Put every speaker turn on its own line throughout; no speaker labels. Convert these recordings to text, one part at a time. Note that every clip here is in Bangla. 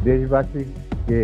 দেশবাসীকে।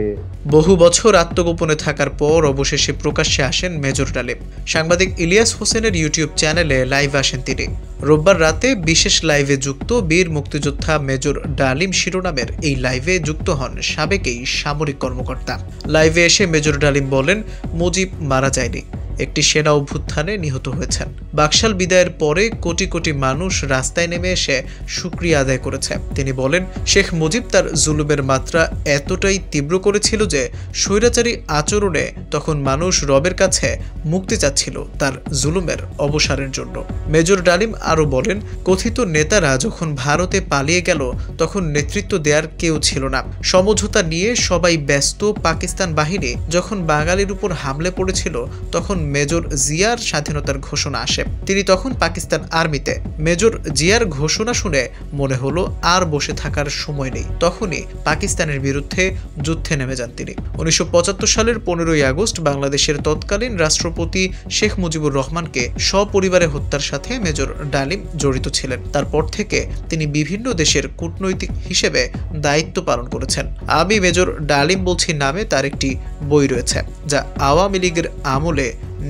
বহু বছর আত্মগোপনে থাকার পর অবশেষে প্রকাশ্যে আসেন মেজর ডালিম। সাংবাদিক ইলিয়াস হোসেনের ইউটিউব চ্যানেলে লাইভ আসেন তিনি। রোববার রাতে বিশেষ লাইভে যুক্ত বীর মুক্তিযোদ্ধা মেজর ডালিম শিরোনামের এই লাইভে যুক্ত হন সাবেক এই সামরিক কর্মকর্তা। লাইভে এসে মেজর ডালিম বলেন, মুজিব মারা যায়নি, একটি সেনা অভ্যুত্থানে নিহত হয়েছেন। বাকশাল বিদায়ের পরে কোটি কোটি মানুষ রাস্তায় নেমে এসে শুকরিয়া আদায় করেছে। তিনি বলেন, শেখ মুজিব তার জুলুমের মাত্রা এতটাই তীব্র করেছিল যে স্বৈরাচারী আচরণে তখন মানুষ রবের কাছে মুক্তি চাচ্ছিল তার জুলুমের অবসানের জন্য। মেজর ডালিম আরও বলেন, কথিত নেতারা যখন ভারতে পালিয়ে গেল তখন নেতৃত্ব দেওয়ার কেউ ছিল না। সমঝোতা নিয়ে সবাই ব্যস্ত। পাকিস্তান বাহিনী যখন বাঙালির উপর হামলে পড়েছিল তখন মেজর জিয়ার স্বাধীনতার ঘোষণা আসে। তিনি তখন পাকিস্তান আর্মিতে। মেজর জিয়ার ঘোষণা শুনে মনে হলো আর বসে থাকার সময় নেই। তখনই পাকিস্তানের বিরুদ্ধে যুদ্ধে নেমে যান তিনি। 1975 সালের 15ই আগস্ট বাংলাদেশের তৎকালীন রাষ্ট্রপতি শেখ মুজিবুর রহমানকে সপরিবারে হত্যার সাথে মেজর ডালিম জড়িত ছিলেন। তারপর থেকে তিনি বিভিন্ন দেশের কূটনৈতিক হিসেবে দায়িত্ব পালন করেছেন। আমি মেজর ডালিম বলছি নামে তার একটি বই রয়েছে, যা আওয়ামী লীগের আমলে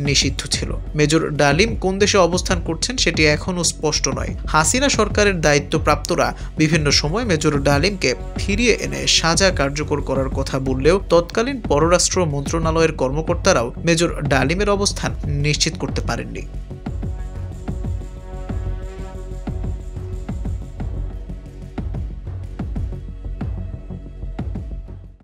নিষিদ্ধ ছিল। মেজর ডালিম কোন দেশে অবস্থান করছেন সেটি এখনও স্পষ্ট নয়। হাসিনা সরকারের দায়িত্বপ্রাপ্তরা বিভিন্ন সময় মেজর ডালিমকে ফিরিয়ে এনে সাজা কার্যকর করার কথা বললেও তৎকালীন পররাষ্ট্র মন্ত্রণালয়ের কর্মকর্তারাও মেজর ডালিমের অবস্থান নিশ্চিত করতে পারেননি।